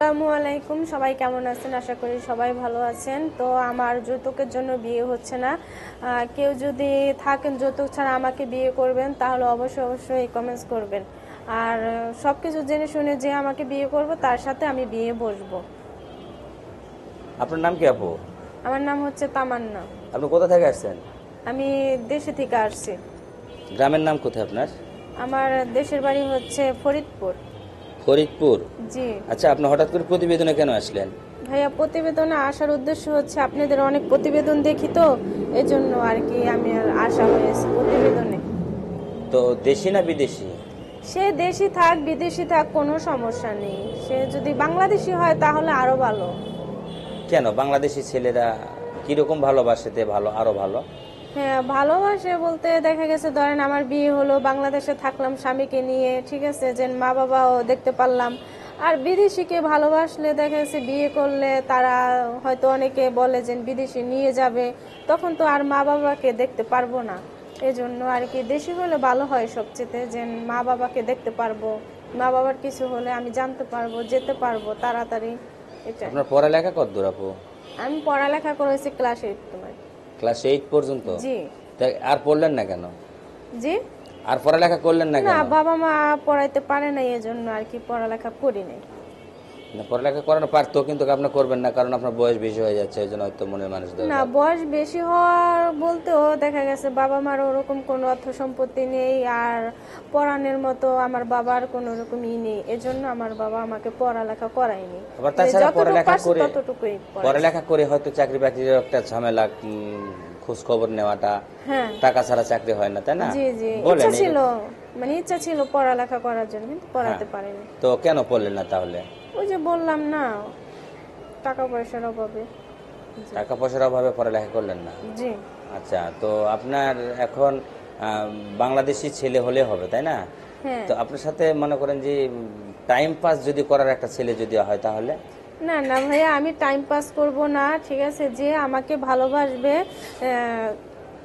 আসসালামু আলাইকুম, সবাই কেমন আছেন? আশা করি সবাই ভালো আছেন। তো আমার যৌতুকের জন্য বিয়ে হচ্ছে না। কেউ যদি থাকেন যৌতুক ছাড়া আমাকে বিয়ে করবেন, তাহলে অবশ্যই অবশ্যই কমেন্টস করবেন। আর সব কিছু জেনে শুনে যে আমাকে বিয়ে করবে তার সাথে আমি বিয়ে বসবো। আপনার নাম কি আপু? আমার নাম হচ্ছে তামান্না। আপনি কোথা থেকে আসছেন? আমি দেশে থেকে আসছি। গ্রামের নাম কোথায় আপনার? আমার দেশের বাড়ি হচ্ছে ফরিদপুর। ফরিদপুর। জি আচ্ছা, আপনি হঠাৎ করে প্রতিবেদনে কেন আসলেন? ভাইয়া, প্রতিবেদনে আসার উদ্দেশ্য হচ্ছে আপনাদের অনেক প্রতিবেদন দেখি, তো এজন্য আর কি আমি আর আসা হয়েছে প্রতিবেদনে। তো দেশি না বিদেশি? সে দেশি থাক বিদেশি থাক কোনো সমস্যা নেই, সে যদি বাংলাদেশি হয় তাহলে আরো ভালো। কেন বাংলাদেশি ছেলেরা কিরকম ভালোবাসেতে ভালো, আরো ভালো? হ্যাঁ, ভালোবাসে বলতে দেখা গেছে ধরেন আমার বিয়ে হলো, বাংলাদেশে থাকলাম স্বামীকে নিয়ে, ঠিক আছে, যে মা বাবাও দেখতে পারলাম। আর বিদেশিকে ভালোবাসলে দেখা গেছে বিয়ে করলে তারা হয়তো অনেকে বলে যে বিদেশি নিয়ে যাবে, তখন তো আর মা বাবাকে দেখতে পারবো না। এজন্য আর কি দেশি হলে ভালো হয় সবচেয়ে, যে মা বাবাকে দেখতে পারবো, মা বাবার কিছু হলে আমি জানতে পারবো, যেতে পারবো তাড়াতাড়ি। এটা আপনার পড়ালেখা কতদূর আপু? আমি পড়ালেখা করেছি ক্লাস 8 তোমার। ক্লাস 8 পর্যন্ত? জি। তাই আর পড়লেন না কেন? জি আর পড়ালেখা করলেন না না, কেন? বাবা মা পড়াইতে পারে না, এজন্য আর কি পড়ালেখা করি নাই। না, পড়ালেখা করানো পারতো, কিন্তু আপনি করবেন না কারণ আপনার বয়স বেশি হয়ে যাচ্ছে, এই জন্য হয়তো মনের মানুষ না, দরকার। বয়স বেশি হওয়ার বলতেও দেখা গেছে বাবা মার ওরকম কোনো অর্থ সম্পত্তি নেই, আর পড়ানোর মতো আমার বাবার কোনো রকমই নেই, এজন্য আমার বাবা আমাকে পড়ালেখা করায়নি। আবার তাছাড়া যতটুকু পড়ালেখা পারছে করে ততটুকুই পড়াইছে। পড়ালেখা করে হয়তো চাকরি বাকরির একটা ঝামেলা, খোঁজ খবর নেওয়াটা, হ্যাঁ টাকা ছাড়া চাকরি হয় না, তাই না? জি জি, বলেন ইচ্ছা ছিল, মানে ইচ্ছা ছিল পড়ালেখা করার জন্য, কিন্তু পড়াতে হ্যাঁ, পারিনি। তো কেন পড়লেন না তাহলে? ওই যে বললাম না, টাকা পয়সার অভাবে। জি টাকা পয়সার অভাবে পড়ালেখা করলেন না? জি আচ্ছা, তো আপনার এখন বাংলাদেশি ছেলে হলে হবে, তাই না? হ্যাঁ। তো আপনার সাথে মনে করেন যে টাইম পাস যদি করার একটা ছেলে যদি হয় তাহলে? না না ভাইয়া, আমি টাইম পাস করব না, ঠিক আছে, যে আমাকে ভালোবাসবে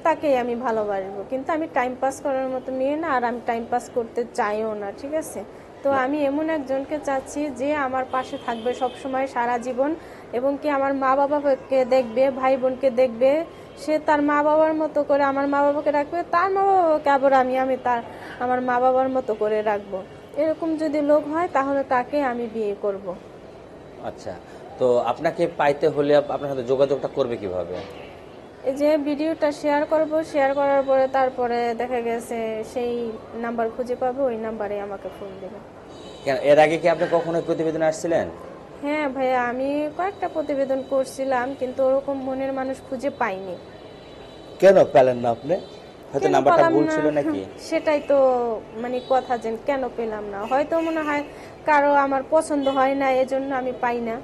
তাকেই আমি ভালোবাসবো, কিন্তু আমি টাইম পাস করার মতো মেয়ে না, আর আমি টাইম পাস করতে চাইও না, ঠিক আছে। তো না, আমি এমন একজনকে চাচ্ছি যে আমার পাশে থাকবে সব সময় সারা জীবন, এবং কি আমার মা বাবাকে দেখবে, ভাই বোনকে দেখবে, সে তার মা বাবার মতো করে আমার মা বাবাকে রাখবে, তার মা বাবাকে আবার আমি তার আমার মা বাবার মতো করে রাখবো। এরকম যদি লোক হয় তাহলে তাকে আমি বিয়ে করব। আচ্ছা, তো আপনাকে পাইতে হলে আপনার সাথে যোগাযোগটা করবে কিভাবে? এই যে ভিডিওটা শেয়ার করব, শেয়ার করার পরে তারপরে দেখা গেছে সেই নাম্বার খুঁজে পাবে, ওই নাম্বারে আমাকে ফোন দেবে। কেন, এর আগে কি আপনি কখনো প্রতিবেদনে আসছিলেন? হ্যাঁ ভাইয়া, আমি কয়েকটা প্রতিবেদন করছিলাম, কিন্তু ওরকম মনের মানুষ খুঁজে পাইনি। কেন পেলেন না আপনি? হয়তো কেন নাম্বারটা পেলাম ভুল না? ছিল নাকি? সেটাই তো মানে কথা, যে কেন পেলাম না, হয়তো মনে হয় কারো আমার পছন্দ হয় না, এজন্য আমি পাই না।